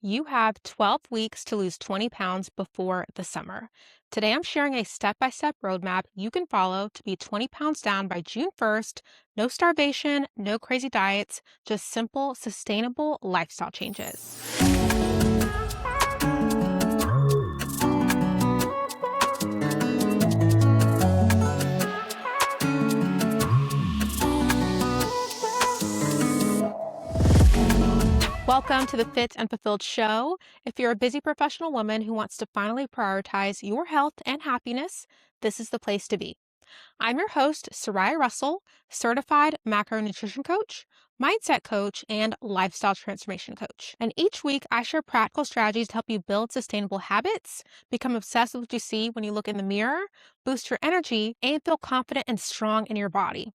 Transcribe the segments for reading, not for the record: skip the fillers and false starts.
You have 12 weeks to lose 20 pounds before the summer. Today, I'm sharing a step by step roadmap you can follow to be 20 pounds down by June 1st. No starvation, no crazy diets, just simple, sustainable lifestyle changes. Welcome to the Fit and Fulfilled Show. If you're a busy professional woman who wants to finally prioritize your health and happiness, this is the place to be. I'm your host, Soraya Russell, certified macronutrition coach, mindset coach, and lifestyle transformation coach. And each week, I share practical strategies to help you build sustainable habits, become obsessed with what you see when you look in the mirror, boost your energy, and feel confident and strong in your body,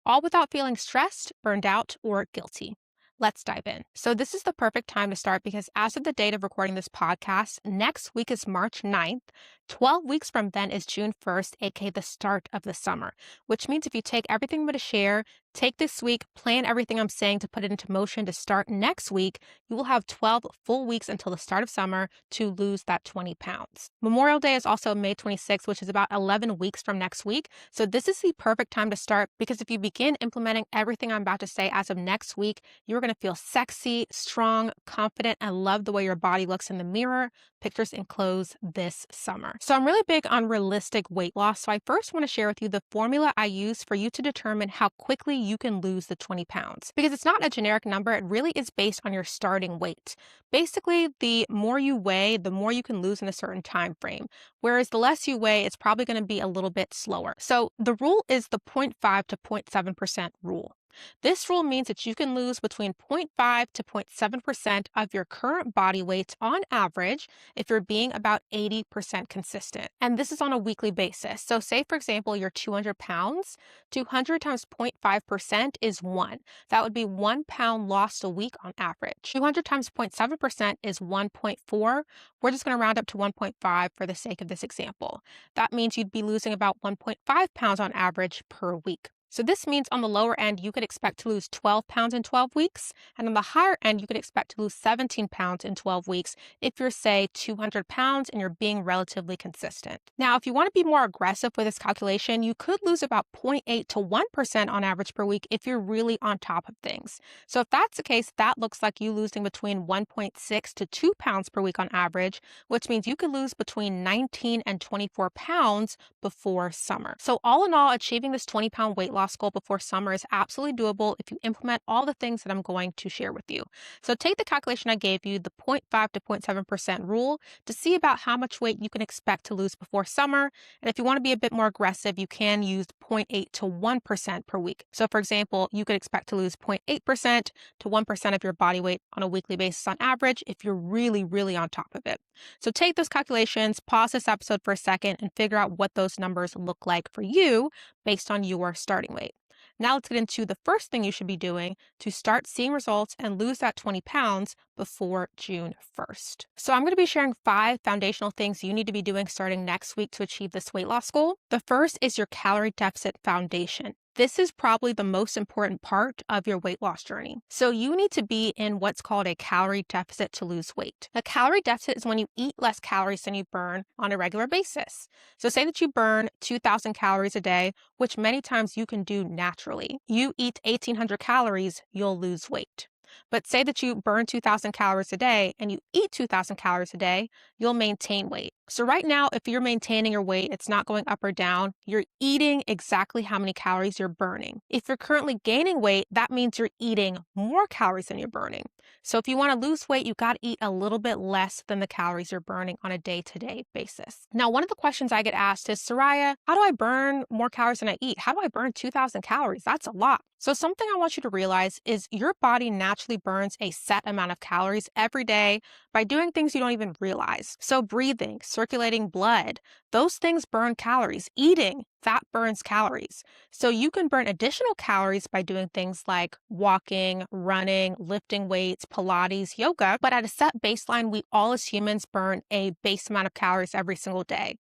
all without feeling stressed, burned out, or guilty. Let's dive in. So, this is the perfect time to start because as of the date of recording this podcast, next week is March 9th. 12 weeks from then is June 1st, aka the start of the summer, which means if you take everything I'm going to share, take this week, plan everything I'm saying to put it into motion to start next week, you will have 12 full weeks until the start of summer to lose that 20 pounds. Memorial Day is also May 26th, which is about 11 weeks from next week. So this is the perfect time to start because if you begin implementing everything I'm about to say as of next week, you're going to feel sexy, strong, confident, and love the way your body looks in the mirror, pictures, and clothes this summer. So I'm really big on realistic weight loss. So I first want to share with you the formula I use for you to determine how quickly you can lose the 20 pounds. Because it's not a generic number, it really is based on your starting weight. Basically, the more you weigh, the more you can lose in a certain time frame. Whereas the less you weigh, it's probably going to be a little bit slower. So the rule is the 0.5 to 0.7% rule. This rule means that you can lose between 0.5 to 0.7% of your current body weight on average if you're being about 80% consistent. And this is on a weekly basis. So say, for example, you're 200 pounds, 200 times 0.5% is 1. That would be 1 pound lost a week on average. 200 times 0.7% is 1.4. We're just going to round up to 1.5 for the sake of this example. That means you'd be losing about 1.5 pounds on average per week. So this means on the lower end, you could expect to lose 12 pounds in 12 weeks. And on the higher end, you could expect to lose 17 pounds in 12 weeks if you're, say, 200 pounds and you're being relatively consistent. Now, if you want to be more aggressive with this calculation, you could lose about 0.8 to 1% on average per week if you're really on top of things. So if that's the case, that looks like you losing between 1.6 to 2 pounds per week on average, which means you could lose between 19 and 24 pounds before summer. So all in all, achieving this 20-pound weight loss goal before summer is absolutely doable if you implement all the things that I'm going to share with you. So take the calculation I gave you, the 0.5 to 0.7% rule, to see about how much weight you can expect to lose before summer. And if you want to be a bit more aggressive, you can use 0.8 to 1% per week. So for example, you could expect to lose 0.8% to 1% of your body weight on a weekly basis on average if you're really, really on top of it. So take those calculations, pause this episode for a second, and figure out what those numbers look like for you based on your starting weight. Now let's get into the first thing you should be doing to start seeing results and lose that 20 pounds before June 1st. So I'm going to be sharing 5 foundational things you need to be doing starting next week to achieve this weight loss goal. The first is your calorie deficit foundation. This is probably the most important part of your weight loss journey. So you need to be in what's called a calorie deficit to lose weight. A calorie deficit is when you eat less calories than you burn on a regular basis. So say that you burn 2,000 calories a day, which many times you can do naturally. You eat 1,800 calories, you'll lose weight. But say that you burn 2,000 calories a day and you eat 2,000 calories a day, you'll maintain weight. So right now, if you're maintaining your weight, it's not going up or down. You're eating exactly how many calories you're burning. If you're currently gaining weight, that means you're eating more calories than you're burning. So if you want to lose weight, you got to eat a little bit less than the calories you're burning on a day-to-day basis. Now, one of the questions I get asked is, Soraya, how do I burn more calories than I eat? How do I burn 2,000 calories? That's a lot. So something I want you to realize is your body naturally burns a set amount of calories every day by doing things you don't even realize. So breathing, circulating blood, those things burn calories. Eating, that burns calories. So you can burn additional calories by doing things like walking, running, lifting weights, Pilates, yoga. But at a set baseline, we all as humans burn a base amount of calories every single day.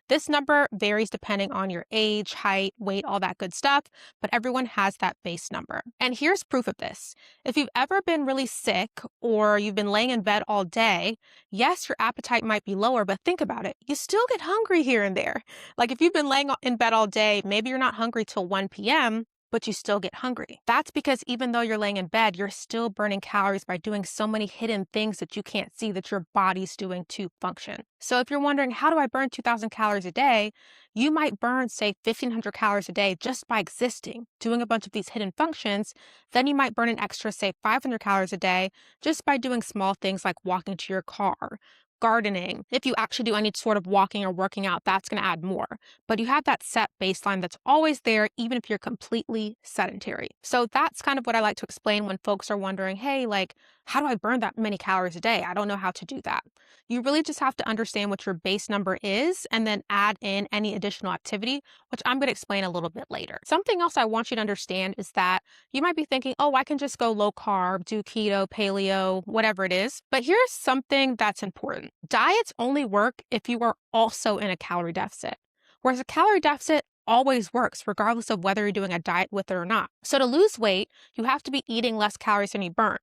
This number varies depending on your age, height, weight, all that good stuff, but everyone has that base number. And here's proof of this. If you've ever been really sick or you've been laying in bed all day, yes, your appetite might be lower, but think about it. You still get hungry here and there. Like if you've been laying in bed all day, maybe you're not hungry till 1 p.m., but you still get hungry. That's because even though you're laying in bed, you're still burning calories by doing so many hidden things that you can't see that your body's doing to function. So if you're wondering, how do I burn 2,000 calories a day? You might burn, say, 1,500 calories a day just by existing, doing a bunch of these hidden functions. Then you might burn an extra, say, 500 calories a day just by doing small things like walking to your car, gardening. If you actually do any sort of walking or working out, that's going to add more. But you have that set baseline that's always there, even if you're completely sedentary. So that's kind of what I like to explain when folks are wondering, hey, like, how do I burn that many calories a day? I don't know how to do that. You really just have to understand what your base number is and then add in any additional activity, which I'm going to explain a little bit later. Something else I want you to understand is that you might be thinking, oh, I can just go low carb, do keto, paleo, whatever it is. But here's something that's important. Diets only work if you are also in a calorie deficit, whereas a calorie deficit always works regardless of whether you're doing a diet with it or not. So to lose weight, you have to be eating less calories than you burn.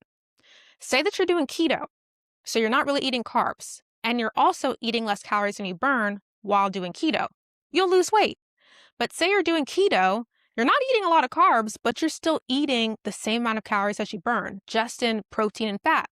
Say that you're doing keto, so you're not really eating carbs, and you're also eating less calories than you burn while doing keto. You'll lose weight. But say you're doing keto, you're not eating a lot of carbs, but you're still eating the same amount of calories as you burn, just in protein and fat.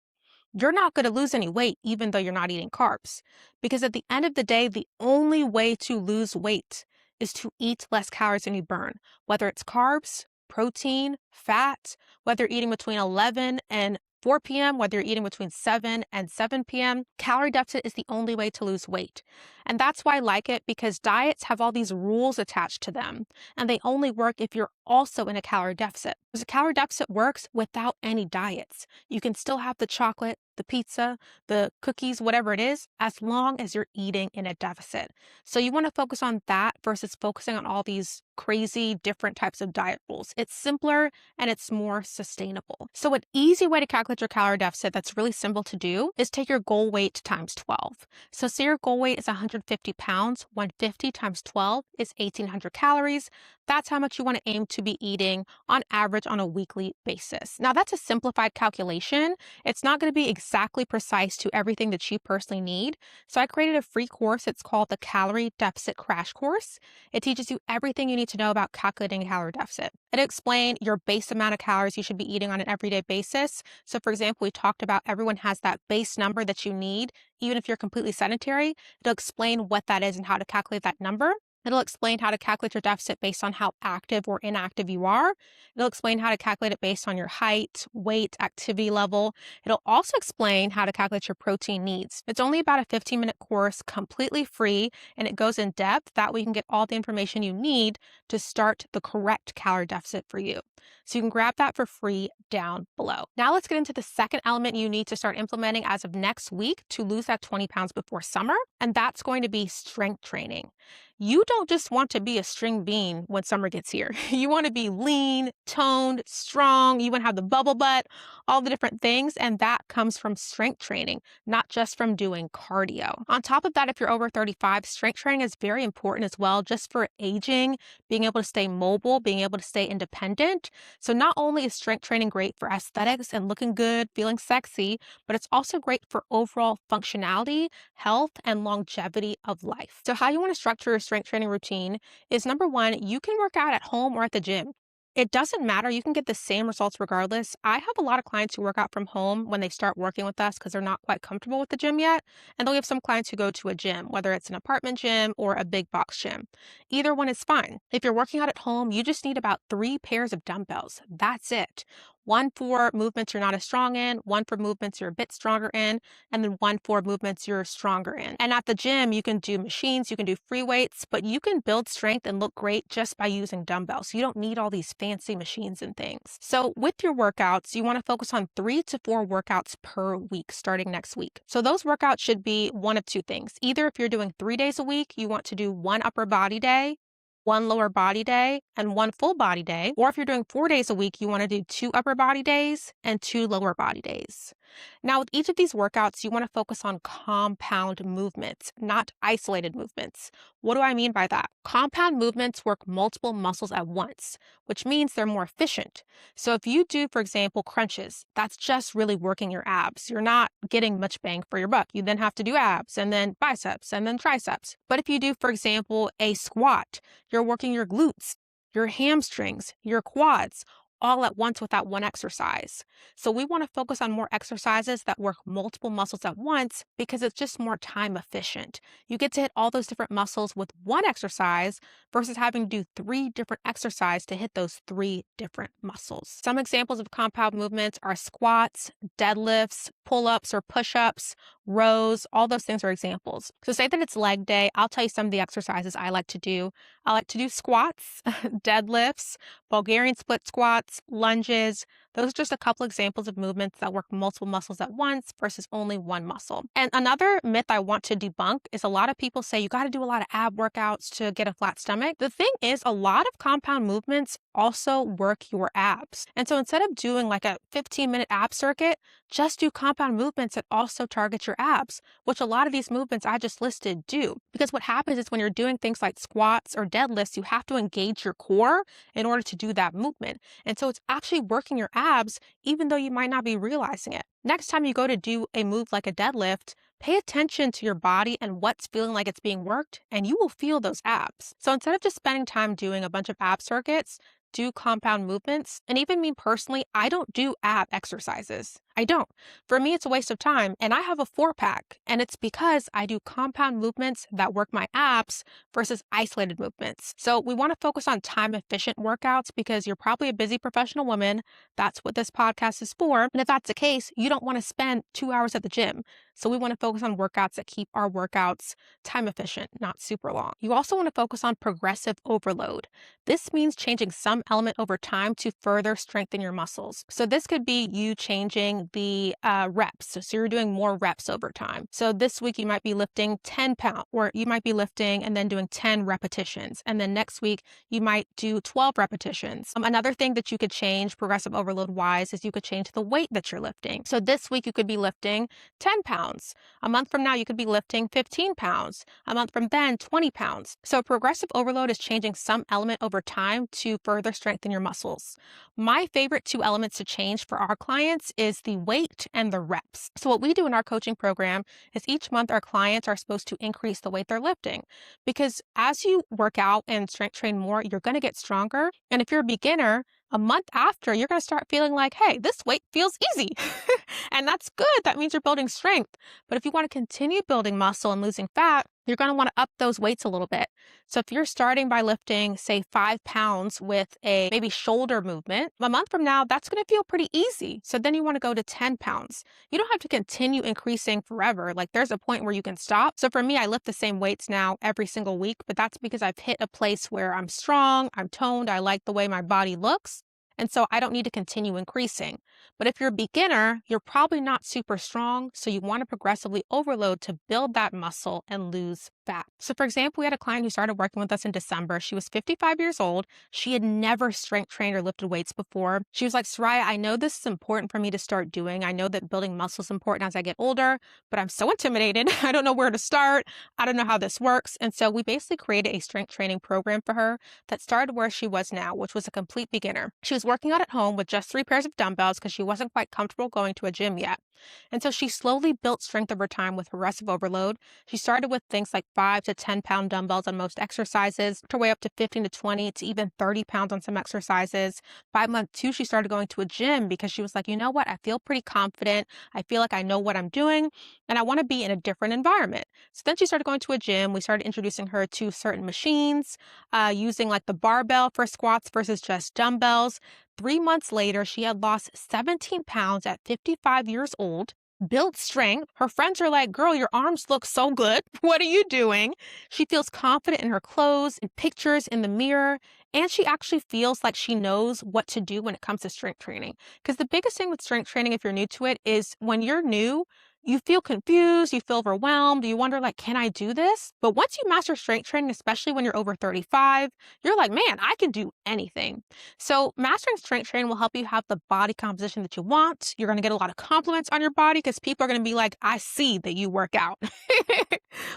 You're not going to lose any weight even though you're not eating carbs. Because at the end of the day, the only way to lose weight is to eat less calories than you burn, whether it's carbs, protein, fat, whether you're eating between 11 and 4 p.m., whether you're eating between 7 and 7 p.m., calorie deficit is the only way to lose weight. And that's why I like it, because diets have all these rules attached to them, and they only work if you're also in a calorie deficit. Because a calorie deficit works without any diets. You can still have the chocolate, the pizza, the cookies, whatever it is, as long as you're eating in a deficit. So you want to focus on that versus focusing on all these crazy different types of diet rules. It's simpler and it's more sustainable. So an easy way to calculate your calorie deficit that's really simple to do is take your goal weight times 12. So say your goal weight is 150 pounds, 150 times 12 is 1,800 calories. That's how much you want to aim to be eating on average on a weekly basis. Now that's a simplified calculation. It's not going to be exactly precise to everything that you personally need. So I created a free course. It's called the Calorie Deficit Crash Course. It teaches you everything you need to know about calculating a calorie deficit. It'll explain your base amount of calories you should be eating on an everyday basis. So for example, we talked about everyone has that base number that you need, even if you're completely sedentary. It'll explain what that is and how to calculate that number. It'll explain how to calculate your deficit based on how active or inactive you are. It'll explain how to calculate it based on your height, weight, activity level. It'll also explain how to calculate your protein needs. It's only about a 15-minute course, completely free, and it goes in depth. That way you can get all the information you need to start the correct calorie deficit for you. So you can grab that for free down below. Now let's get into the second element you need to start implementing as of next week to lose that 20 pounds before summer, and that's going to be strength training. You don't just want to be a string bean when summer gets here. You want to be lean, toned, strong. You want to have the bubble butt, all the different things. And that comes from strength training, not just from doing cardio. On top of that, if you're over 35, strength training is very important as well, just for aging, being able to stay mobile, being able to stay independent. So not only is strength training great for aesthetics and looking good, feeling sexy, but it's also great for overall functionality, health, and longevity of life. So how you want to structure your strength training routine is, number one, you can work out at home or at the gym. It doesn't matter. You can get the same results regardless. I have a lot of clients who work out from home when they start working with us because they're not quite comfortable with the gym yet. And then we have some clients who go to a gym, whether it's an apartment gym or a big box gym. Either one is fine. If you're working out at home, you just need about 3 pairs of dumbbells. That's it. One for movements you're not as strong in, one for movements you're a bit stronger in, and then one for movements you're stronger in. And at the gym, you can do machines, you can do free weights, but you can build strength and look great just by using dumbbells. You don't need all these fancy machines and things. So with your workouts, you want to focus on 3 to 4 workouts per week starting next week. So those workouts should be one of two things. Either if you're doing 3 days a week, you want to do 1 upper body day, 1 lower body day, and 1 full body day. Or if you're doing 4 days a week, you want to do 2 upper body days and 2 lower body days. Now, with each of these workouts, you want to focus on compound movements, not isolated movements. What do I mean by that? Compound movements work multiple muscles at once, which means they're more efficient. So if you do, for example, crunches, that's just really working your abs. You're not getting much bang for your buck. You then have to do abs and then biceps and then triceps. But if you do, for example, a squat, you're working your glutes, your hamstrings, your quads, all at once with that one exercise. So we want to focus on more exercises that work multiple muscles at once because it's just more time efficient. You get to hit all those different muscles with one exercise versus having to do 3 different exercises to hit those 3 different muscles. Some examples of compound movements are squats, deadlifts, pull-ups or push-ups, rows, all those things are examples. So say that it's leg day, I'll tell you some of the exercises I like to do. I like to do squats, deadlifts, Bulgarian split squats, lunges. Those are just a couple examples of movements that work multiple muscles at once versus only one muscle. And another myth I want to debunk is a lot of people say you got to do a lot of ab workouts to get a flat stomach. The thing is, a lot of compound movements also work your abs. And so instead of doing like a 15-minute ab circuit, just do compound movements that also target your abs, which a lot of these movements I just listed do. Because what happens is when you're doing things like squats or deadlifts, you have to engage your core in order to do that movement. And so it's actually working your abs, even though you might not be realizing it. Next time you go to do a move like a deadlift, pay attention to your body and what's feeling like it's being worked, and you will feel those abs. So instead of just spending time doing a bunch of ab circuits, do compound movements. And even me personally, I don't do ab exercises. I don't. For me, it's a waste of time. And I have a 4-pack. And it's because I do compound movements that work my abs versus isolated movements. So we want to focus on time efficient workouts because you're probably a busy professional woman. That's what this podcast is for. And if that's the case, you don't want to spend 2 hours at the gym. So we want to focus on workouts that keep our workouts time efficient, not super long. You also want to focus on progressive overload. This means changing some element over time to further strengthen your muscles. So this could be you changing the reps. So you're doing more reps over time. So this week you might be lifting 10 pounds, or you might be lifting and then doing 10 repetitions. And then next week you might do 12 repetitions. Another thing that you could change progressive overload wise is you could change the weight that you're lifting. So this week you could be lifting 10 pounds. A month from now you could be lifting 15 pounds. A month from then 20 pounds. So progressive overload is changing some element over time to further strengthen your muscles. My favorite 2 elements to change for our clients is the weight and the reps. So what we do in our coaching program is each month our clients are supposed to increase the weight they're lifting, because as you work out and strength train more, you're going to get stronger. And if you're a beginner, a month after, you're going to start feeling like, hey, this weight feels easy. And that's good. That means you're building strength. But if you want to continue building muscle and losing fat, you're going to want to up those weights a little bit. So if you're starting by lifting, say, 5 pounds with a maybe shoulder movement, a month from now, that's going to feel pretty easy. So then you want to go to 10 pounds. You don't have to continue increasing forever. Like there's a point where you can stop. So for me, I lift the same weights now every single week, but that's because I've hit a place where I'm strong, I'm toned, I like the way my body looks. And so I don't need to continue increasing. But if you're a beginner, you're probably not super strong. So you want to progressively overload to build that muscle and lose fat. So for example, we had a client who started working with us in December. She was 55 years old. She had never strength trained or lifted weights before. She was like, Soraya, I know this is important for me to start doing. I know that building muscle is important as I get older, but I'm so intimidated. I don't know where to start. I don't know how this works. And so we basically created a strength training program for her that started where she was now, which was a complete beginner. She was working out at home with just 3 pairs of dumbbells because she wasn't quite comfortable going to a gym yet. And so she slowly built strength over time with progressive overload. She started with things like 5 to 10 pound dumbbells on most exercises, her way up to 15 to 20 to even 30 pounds on some exercises. By month 2, she started going to a gym because she was like, you know what? I feel pretty confident. I feel like I know what I'm doing and I want to be in a different environment. So then she started going to a gym. We started introducing her to certain machines, using like the barbell for squats versus just dumbbells. 3 months later, she had lost 17 pounds at 55 years old, built strength. Her friends are like, girl, your arms look so good. What are you doing? She feels confident in her clothes, in pictures, in the mirror, and she actually feels like she knows what to do when it comes to strength training. Because the biggest thing with strength training, if you're new to it, is when you're new, you feel confused, you feel overwhelmed, you wonder like, can I do this? But once you master strength training, especially when you're over 35, you're like, man, I can do anything. So mastering strength training will help you have the body composition that you want. You're going to get a lot of compliments on your body because people are going to be like, I see that you work out,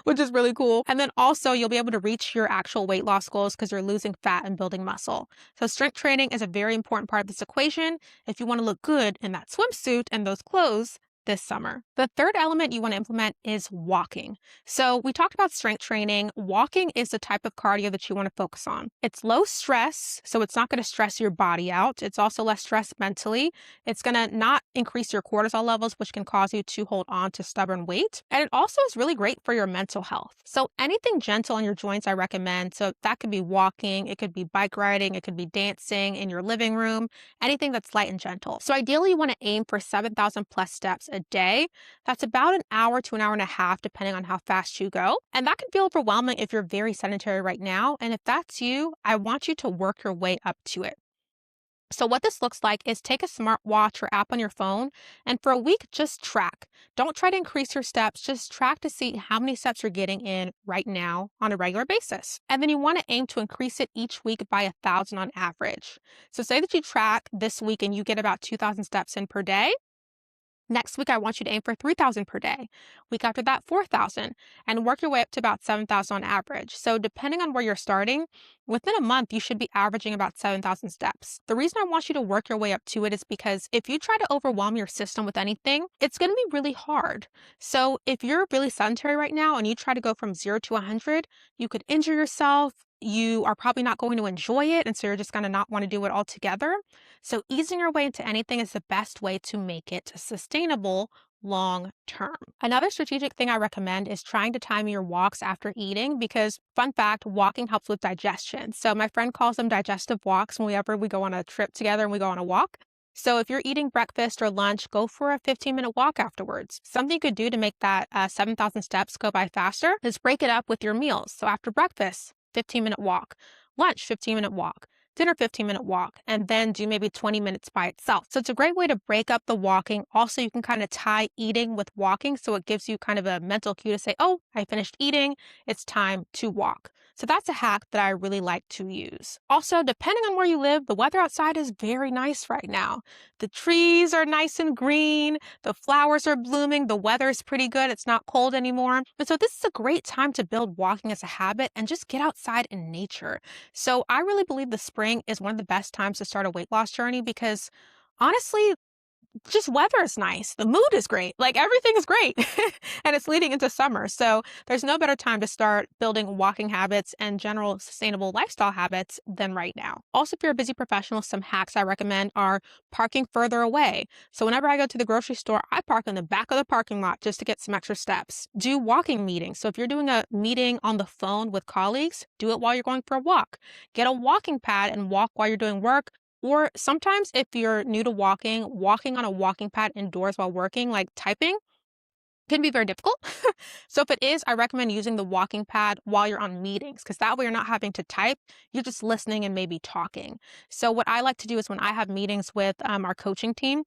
which is really cool. And then also you'll be able to reach your actual weight loss goals because you're losing fat and building muscle. So strength training is a very important part of this equation if you want to look good in that swimsuit and those clothes this summer. The third element you want to implement is walking. So we talked about strength training. Walking is the type of cardio that you want to focus on. It's low stress, so it's not going to stress your body out. It's also less stress mentally. It's going to not increase your cortisol levels, which can cause you to hold on to stubborn weight. And it also is really great for your mental health. So anything gentle on your joints, I recommend. So that could be walking, it could be bike riding, it could be dancing in your living room, anything that's light and gentle. So ideally you want to aim for 7,000 plus steps a day. That's about an hour to an hour and a half, depending on how fast you go. And that can feel overwhelming if you're very sedentary right now. And if that's you, I want you to work your way up to it. So what this looks like is take a smartwatch or app on your phone, and for a week, just track. Don't try to increase your steps, just track to see how many steps you're getting in right now on a regular basis. And then you want to aim to increase it each week by 1,000 on average. So say that you track this week and you get about 2,000 steps in per day. Next week, I want you to aim for 3,000 per day. Week after that, 4,000, and work your way up to about 7,000 on average. So depending on where you're starting, within a month, you should be averaging about 7,000 steps. The reason I want you to work your way up to it is because if you try to overwhelm your system with anything, it's going to be really hard. So if you're really sedentary right now and you try to go from 0 to 100, you could injure yourself. You are probably not going to enjoy it, and so you're just going to not want to do it altogether. So easing your way into anything is the best way to make it sustainable long term. Another strategic thing I recommend is trying to time your walks after eating because, fun fact, walking helps with digestion. So my friend calls them digestive walks whenever we go on a trip together and we go on a walk. So if you're eating breakfast or lunch, go for a 15-minute walk afterwards. Something you could do to make that 7,000 steps go by faster is break it up with your meals. So after breakfast, 15-minute walk, lunch, 15-minute walk, dinner 15-minute walk, and then do maybe 20 minutes by itself. So it's a great way to break up the walking. Also, you can kind of tie eating with walking, so it gives you kind of a mental cue to say, oh, I finished eating, it's time to walk. So that's a hack that I really like to use. Also, depending on where you live, the weather outside is very nice right now. The trees are nice and green, the flowers are blooming, the weather is pretty good, it's not cold anymore. And so this is a great time to build walking as a habit and just get outside in nature. So I really believe the spring is one of the best times to start a weight loss journey because honestly, just weather is nice. The mood is great. Like everything is great. And it's leading into summer. So there's no better time to start building walking habits and general sustainable lifestyle habits than right now. Also, if you're a busy professional, some hacks I recommend are parking further away. So whenever I go to the grocery store, I park in the back of the parking lot just to get some extra steps. Do walking meetings. So if you're doing a meeting on the phone with colleagues, do it while you're going for a walk. Get a walking pad and walk while you're doing work. Or sometimes if you're new to walking, walking on a walking pad indoors while working, like typing, can be very difficult. So if it is, I recommend using the walking pad while you're on meetings because that way you're not having to type, you're just listening and maybe talking. So what I like to do is when I have meetings with our coaching team,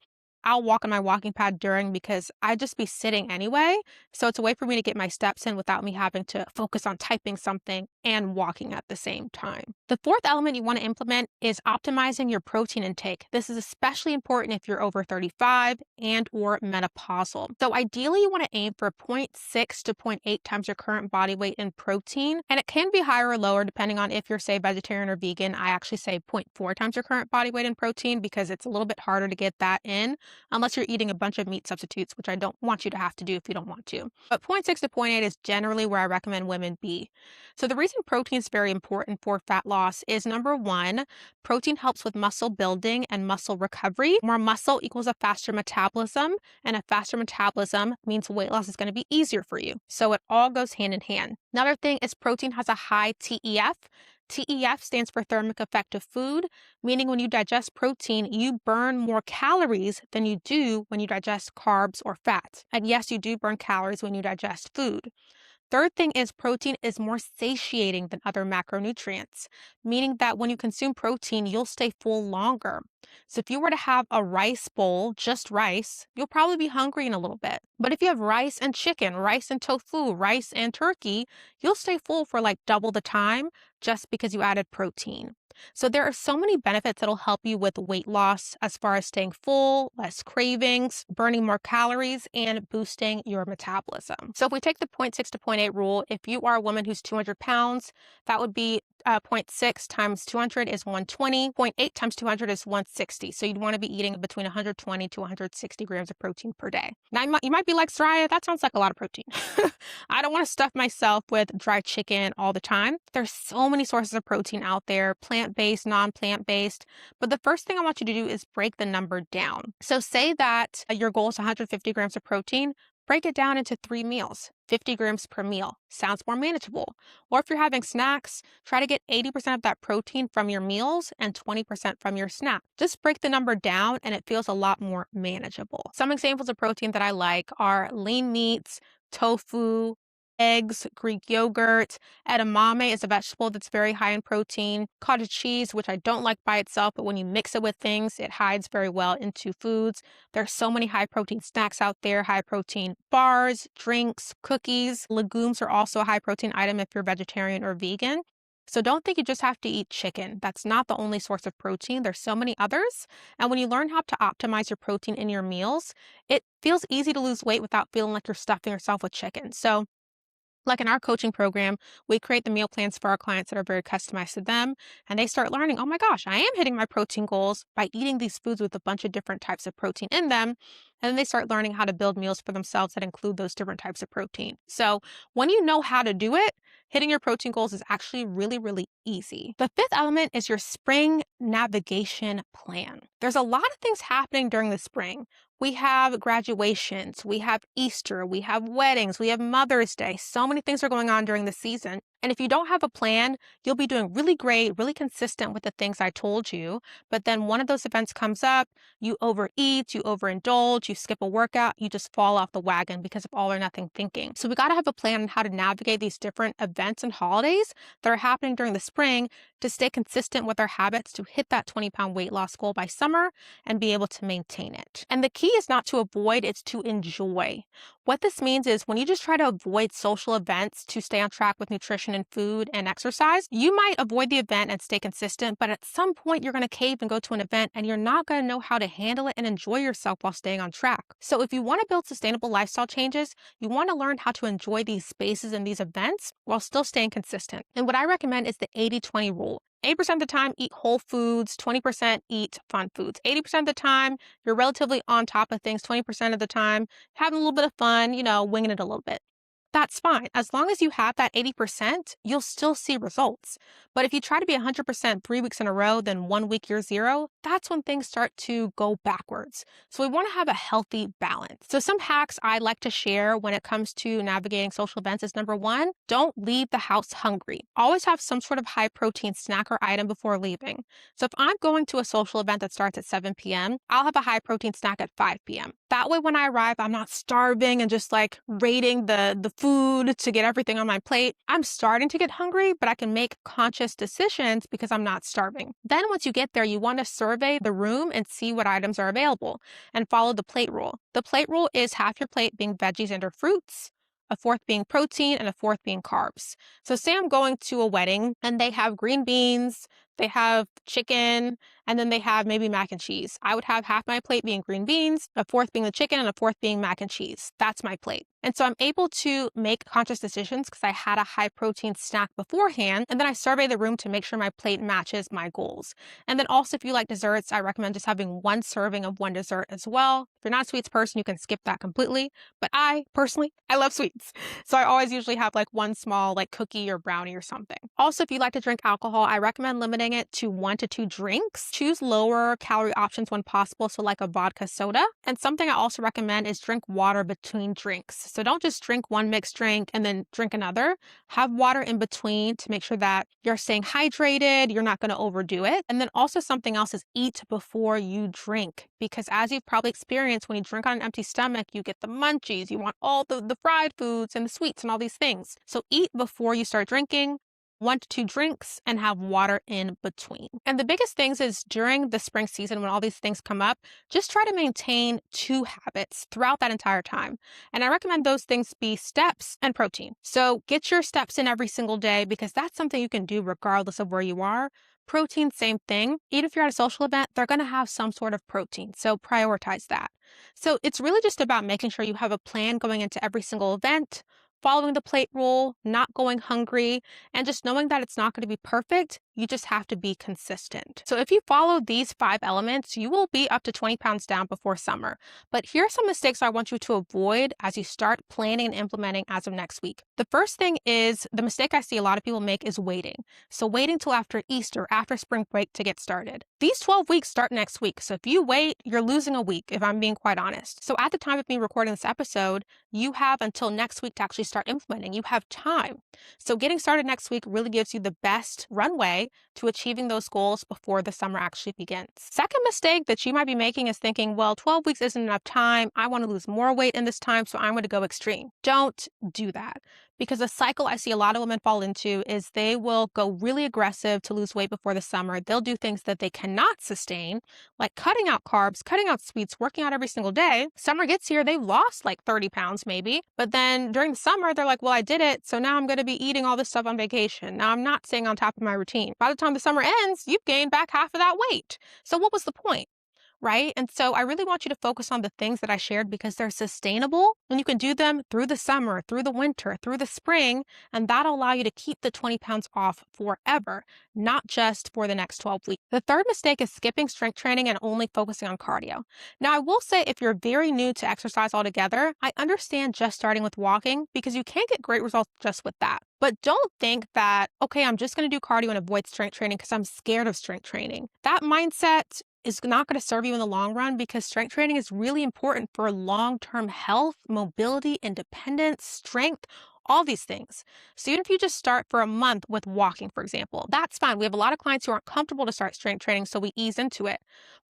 I'll walk on my walking pad during because I just be sitting anyway. So it's a way for me to get my steps in without me having to focus on typing something and walking at the same time. The fourth element you want to implement is optimizing your protein intake. This is especially important if you're over 35 and or menopausal. So ideally you want to aim for 0.6 to 0.8 times your current body weight in protein. And it can be higher or lower depending on if you're say vegetarian or vegan. I actually say 0.4 times your current body weight in protein because it's a little bit harder to get that in unless you're eating a bunch of meat substitutes, which I don't want you to have to do if you don't want to. But 0.6 to 0.8 is generally where I recommend women be. So the reason protein is very important for fat loss is number one, protein helps with muscle building and muscle recovery. More muscle equals a faster metabolism, and a faster metabolism means weight loss is going to be easier for you. So it all goes hand in hand. Another thing is protein has a high TEF. TEF stands for thermic effect of food, meaning when you digest protein, you burn more calories than you do when you digest carbs or fat. And yes, you do burn calories when you digest food. Third thing is protein is more satiating than other macronutrients, meaning that when you consume protein, you'll stay full longer. So if you were to have a rice bowl, just rice, you'll probably be hungry in a little bit. But if you have rice and chicken, rice and tofu, rice and turkey, you'll stay full for like double the time just because you added protein. So there are so many benefits that'll help you with weight loss as far as staying full, less cravings, burning more calories, and boosting your metabolism. So if we take the 0.6 to 0.8 rule, if you are a woman who's 200 pounds, that would be 0.6 times 200 is 120. 0.8 times 200 is 160. So you'd want to be eating between 120 to 160 grams of protein per day. Now you might be like, Soraya, that sounds like a lot of protein. I don't want to stuff myself with dry chicken all the time. There's so many sources of protein out there, plant-based, non-plant-based. But the first thing I want you to do is break the number down. So say that your goal is 150 grams of protein. Break it down into 3 meals, 50 grams per meal. Sounds more manageable. Or if you're having snacks, try to get 80% of that protein from your meals and 20% from your snack. Just break the number down and it feels a lot more manageable. Some examples of protein that I like are lean meats, tofu, eggs, Greek yogurt. Edamame is a vegetable that's very high in protein. Cottage cheese, which I don't like by itself, but when you mix it with things, it hides very well into foods. There's so many high protein snacks out there, high protein bars, drinks, cookies. Legumes are also a high protein item if you're vegetarian or vegan. So don't think you just have to eat chicken. That's not the only source of protein. There's so many others. And when you learn how to optimize your protein in your meals, it feels easy to lose weight without feeling like you're stuffing yourself with chicken. So like in our coaching program, we create the meal plans for our clients that are very customized to them. And they start learning, oh my gosh, I am hitting my protein goals by eating these foods with a bunch of different types of protein in them. And then they start learning how to build meals for themselves that include those different types of protein. So when you know how to do it, hitting your protein goals is actually really, really easy. The fifth element is your spring navigation plan. There's a lot of things happening during the spring. We have graduations, we have Easter, we have weddings, we have Mother's Day. So many things are going on during the season. And if you don't have a plan, you'll be doing really great, really consistent with the things I told you. But then one of those events comes up, you overeat, you overindulge, you skip a workout, you just fall off the wagon because of all or nothing thinking. So we got to have a plan on how to navigate these different events and holidays that are happening during the spring to stay consistent with our habits to hit that 20-pound weight loss goal by summer and be able to maintain it. And the key is not to avoid, it's to enjoy. What this means is when you just try to avoid social events to stay on track with nutrition and food and exercise, you might avoid the event and stay consistent, but at some point you're going to cave and go to an event and you're not going to know how to handle it and enjoy yourself while staying on track. So if you want to build sustainable lifestyle changes, you want to learn how to enjoy these spaces and these events while still staying consistent. And what I recommend is the 80-20 rule. 80% of the time, eat whole foods, 20% eat fun foods. 80% of the time, you're relatively on top of things. 20% of the time, having a little bit of fun, winging it a little bit. That's fine. As long as you have that 80%, you'll still see results. But if you try to be 100% 3 weeks in a row, then 1 week you're zero, that's when things start to go backwards. So we want to have a healthy balance. So some hacks I like to share when it comes to navigating social events is number 1, don't leave the house hungry. Always have some sort of high protein snack or item before leaving. So if I'm going to a social event that starts at 7 p.m., I'll have a high protein snack at 5 p.m. That way when I arrive, I'm not starving and just like raiding the food to get everything on my plate. I'm starting to get hungry, but I can make conscious decisions because I'm not starving. Then once you get there, you want to survey the room and see what items are available and follow the plate rule. The plate rule is half your plate being veggies and or fruits, a fourth being protein, and a fourth being carbs. So say I'm going to a wedding and they have green beans, they have chicken, and then they have maybe mac and cheese. I would have half my plate being green beans, a fourth being the chicken, and a fourth being mac and cheese. That's my plate. And so I'm able to make conscious decisions because I had a high protein snack beforehand, and then I survey the room to make sure my plate matches my goals. And then also if you like desserts, I recommend just having 1 serving of 1 dessert as well. If you're not a sweets person, you can skip that completely. But I love sweets. So I always usually have like 1 small like cookie or brownie or something. Also, if you like to drink alcohol, I recommend limiting limiting it to 1 to 2 drinks. Choose lower calorie options when possible, so like a vodka soda. And something I also recommend is drink water between drinks. So don't just drink one mixed drink and then drink another. Have water in between to make sure that you're staying hydrated, you're not going to overdo it. And then also something else is eat before you drink, because as you've probably experienced, when you drink on an empty stomach, you get the munchies, you want all the fried foods and the sweets and all these things. So eat before you start drinking, 1 to 2 drinks, and have water in between. And the biggest things is during the spring season, when all these things come up, just try to maintain 2 habits throughout that entire time. And I recommend those things be steps and protein. So get your steps in every single day, because that's something you can do regardless of where you are. Protein, same thing. Even if you're at a social event, they're going to have some sort of protein. So prioritize that. So it's really just about making sure you have a plan going into every single event, following the plate rule, not going hungry, and just knowing that it's not going to be perfect. You just have to be consistent. So if you follow these 5 elements, you will be up to 20 pounds down before summer. But here are some mistakes I want you to avoid as you start planning and implementing as of next week. The first thing is, the mistake I see a lot of people make is waiting. So waiting till after Easter, after spring break to get started. These 12 weeks start next week. So if you wait, you're losing a week, if I'm being quite honest. So at the time of me recording this episode, you have until next week to actually start implementing. You have time. So getting started next week really gives you the best runway to achieving those goals before the summer actually begins. Second mistake that you might be making is thinking, well, 12 weeks isn't enough time. I want to lose more weight in this time, so I'm going to go extreme. Don't do that. Because a cycle I see a lot of women fall into is they will go really aggressive to lose weight before the summer. They'll do things that they cannot sustain, like cutting out carbs, cutting out sweets, working out every single day. Summer gets here, they've lost like 30 pounds maybe. But then during the summer, they're like, well, I did it, so now I'm going to be eating all this stuff on vacation. Now I'm not staying on top of my routine. By the time the summer ends, you've gained back half of that weight. So what was the point? Right? And so I really want you to focus on the things that I shared, because they're sustainable and you can do them through the summer, through the winter, through the spring, and that'll allow you to keep the 20 pounds off forever, not just for the next 12 weeks. The third mistake is skipping strength training and only focusing on cardio. Now, I will say, if you're very new to exercise altogether, I understand just starting with walking, because you can get great results just with that. But don't think that, okay, I'm just going to do cardio and avoid strength training because I'm scared of strength training. That mindset is not going to serve you in the long run, because strength training is really important for long-term health, mobility, independence, strength, all these things. So even if you just start for a month with walking, for example, that's fine. We have a lot of clients who aren't comfortable to start strength training, so we ease into it.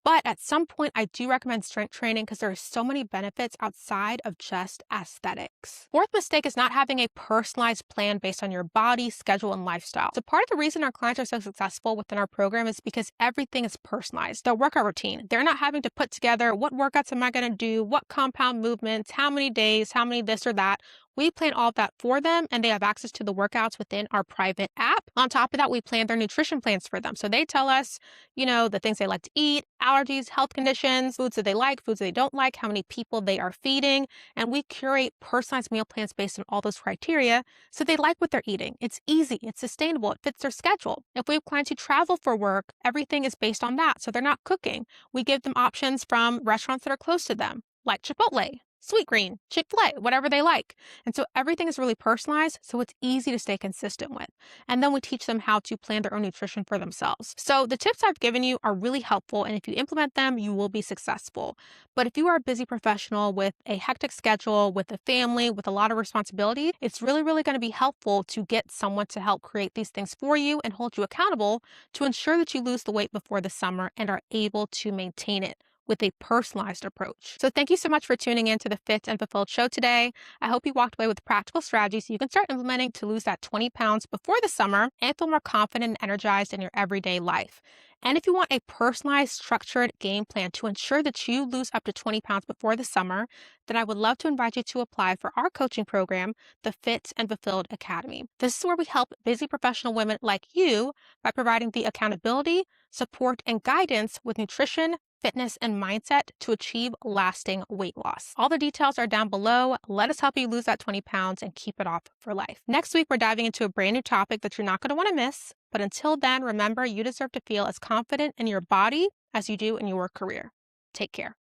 But at some point, I do recommend strength training, because there are so many benefits outside of just aesthetics. Fourth mistake is not having a personalized plan based on your body, schedule, and lifestyle. So part of the reason our clients are so successful within our program is because everything is personalized. Their workout routine, they're not having to put together, what workouts am I going to do, what compound movements, how many days, how many this or that. We plan all of that for them, and they have access to the workouts within our private app. On top of that, we plan their nutrition plans for them. So they tell us, the things they like to eat, allergies, health conditions, foods that they like, foods that they don't like, how many people they are feeding. And we curate personalized meal plans based on all those criteria, so they like what they're eating. It's easy, it's sustainable, it fits their schedule. If we have clients who travel for work, everything is based on that. So they're not cooking. We give them options from restaurants that are close to them, like Chipotle, Sweetgreen, Chick-fil-A, whatever they like. And so everything is really personalized, so it's easy to stay consistent with. And then we teach them how to plan their own nutrition for themselves. So the tips I've given you are really helpful, and if you implement them, you will be successful. But if you are a busy professional with a hectic schedule, with a family, with a lot of responsibility, it's really, really going to be helpful to get someone to help create these things for you and hold you accountable to ensure that you lose the weight before the summer and are able to maintain it with a personalized approach. So thank you so much for tuning in to the Fit and Fulfilled show today. I hope you walked away with practical strategies you can start implementing to lose that 20 pounds before the summer and feel more confident and energized in your everyday life. And if you want a personalized, structured game plan to ensure that you lose up to 20 pounds before the summer, then I would love to invite you to apply for our coaching program, the Fit and Fulfilled Academy. This is where we help busy professional women like you by providing the accountability, support, and guidance with nutrition, fitness, and mindset to achieve lasting weight loss. All the details are down below. Let us help you lose that 20 pounds and keep it off for life. Next week, we're diving into a brand new topic that you're not going to want to miss. But until then, remember, you deserve to feel as confident in your body as you do in your career. Take care.